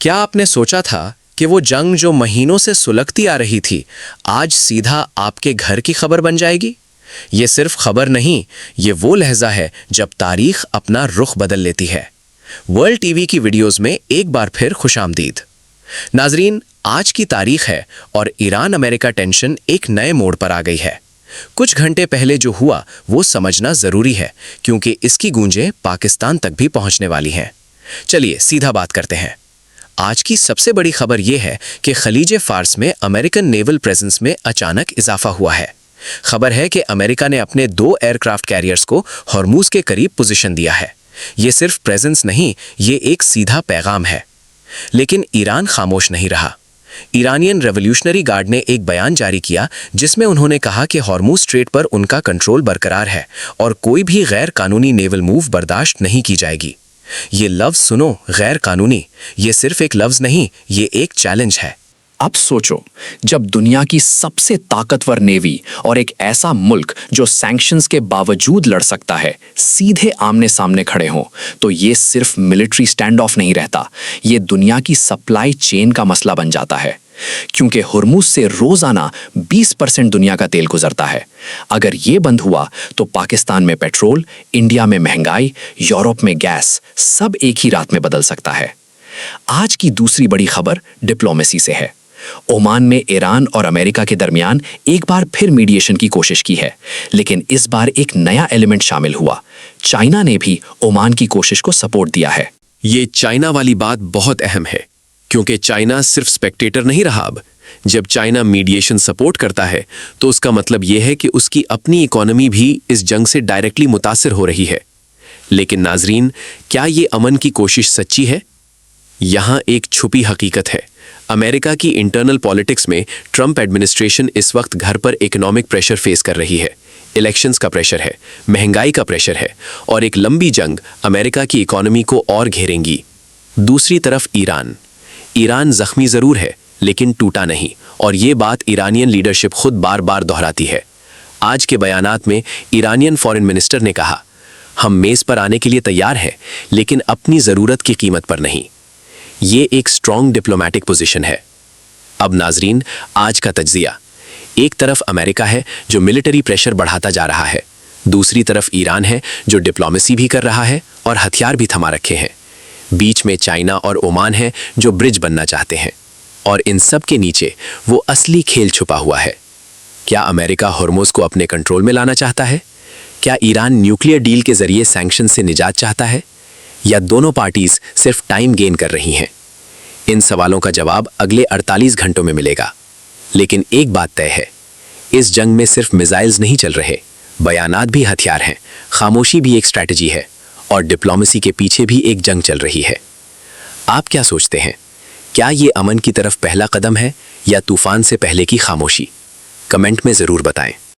क्या आपने सोचा था कि वो जंग जो महीनों से सुलगती आ रही थी आज सीधा आपके घर की खबर बन जाएगी? ये सिर्फ खबर नहीं, ये वो लहजा है जब तारीख अपना रुख बदल लेती है। वर्ल्ड टीवी की वीडियोस में एक बार फिर खुशामदीद। नाजरीन, आज की तारीख है और ईरान अमेरिका टेंशन एक नए मोड़ पर आ गई है। कुछ घंटे पहले जो हुआ वो समझना जरूरी है, क्योंकि इसकी गूंजें पाकिस्तान तक भी पहुंचने वाली हैं। चलिए सीधा बात करते हैं। आज की सबसे बड़ी खबर यह है कि खलीज फार्स में अमेरिकन नेवल प्रेजेंस में अचानक इजाफा हुआ है। खबर है कि अमेरिका ने अपने 2 एयरक्राफ्ट कैरियर्स को हॉर्मूज के करीब पोजीशन दिया है। ये सिर्फ प्रेजेंस नहीं, ये एक सीधा पैगाम है। लेकिन ईरान खामोश नहीं रहा। ईरानियन रेवोल्यूशनरी गार्ड ने एक बयान जारी किया जिसमें उन्होंने कहा कि हॉर्मूज स्ट्रेट पर उनका कंट्रोल बरकरार है और कोई भी गैर कानूनी नेवल मूव बर्दाश्त नहीं की जाएगी। ये लफ्ज सुनो, गैर कानूनी, ये सिर्फ एक लफ्ज नहीं, ये एक चैलेंज है। अब सोचो, जब दुनिया की सबसे ताकतवर नेवी और एक ऐसा मुल्क जो सैंक्शंस के बावजूद लड़ सकता है सीधे आमने सामने खड़े हों, तो ये सिर्फ मिलिट्री स्टैंड ऑफ नहीं रहता, ये दुनिया की सप्लाई चेन का मसला बन जाता है। क्योंकि हुर्मुज से रोजाना 20% दुनिया का तेल गुजरता है। अगर ये बंद हुआ तो पाकिस्तान में पेट्रोल, इंडिया में महंगाई, यूरोप में गैस, सब एक ही रात में बदल सकता है। आज की दूसरी बड़ी खबर डिप्लोमेसी से है। ओमान में ईरान और अमेरिका के दरमियान एक बार फिर मीडिएशन की कोशिश की है, लेकिन इस बार एक नया एलिमेंट शामिल हुआ। चाइना ने भी ओमान की कोशिश को सपोर्ट दिया है। ये चाइना वाली बात बहुत अहम है, क्योंकि चाइना सिर्फ स्पेक्टेटर नहीं रहा। अब जब चाइना मीडिएशन सपोर्ट करता है तो उसका मतलब यह है कि उसकी अपनी इकोनॉमी भी इस जंग से डायरेक्टली मुतासिर हो रही है। लेकिन नाजरीन, क्या ये अमन की कोशिश सच्ची है? यहां एक छुपी हकीकत है। अमेरिका की इंटरनल पॉलिटिक्स में ट्रंप एडमिनिस्ट्रेशन इस वक्त घर पर इकोनॉमिक प्रेशर फेस कर रही है। इलेक्शंस का प्रेशर है, महंगाई का प्रेशर है और एक लंबी जंग अमेरिका की इकोनॉमी को और घेरेंगी। दूसरी तरफ ईरान जख्मी जरूर है लेकिन टूटा नहीं, और ये बात ईरानियन लीडरशिप खुद बार बार दोहराती है। आज के बयानात में ईरानियन फॉरेन मिनिस्टर ने कहा, हम मेज पर आने के लिए तैयार हैं लेकिन अपनी ज़रूरत की कीमत पर नहीं। ये एक स्ट्रॉन्ग डिप्लोमेटिक पोजीशन है। अब नाजरीन, आज का तज्जिया। एक तरफ अमेरिका है जो मिलिट्री प्रेशर बढ़ाता जा रहा है, दूसरी तरफ ईरान है जो डिप्लोमेसी भी कर रहा है और हथियार भी थमा रखे हैं। बीच में चाइना और ओमान है जो ब्रिज बनना चाहते हैं, और इन सब के नीचे वो असली खेल छुपा हुआ है। क्या अमेरिका हॉर्मोज को अपने कंट्रोल में लाना चाहता है? क्या ईरान न्यूक्लियर डील के जरिए सैंक्शन से निजात चाहता है? या दोनों पार्टीज सिर्फ टाइम गेन कर रही हैं? इन सवालों का जवाब अगले 48 घंटों में मिलेगा। लेकिन एक बात तय है, इस जंग में सिर्फ मिसाइल्स नहीं चल रहे, बयानात भी हथियार हैं, खामोशी भी एक स्ट्रैटेजी है, और डिप्लोमेसी के पीछे भी एक जंग चल रही है। आप क्या सोचते हैं? क्या ये अमन की तरफ पहला कदम है या तूफान से पहले की खामोशी? कमेंट में ज़रूर बताएं।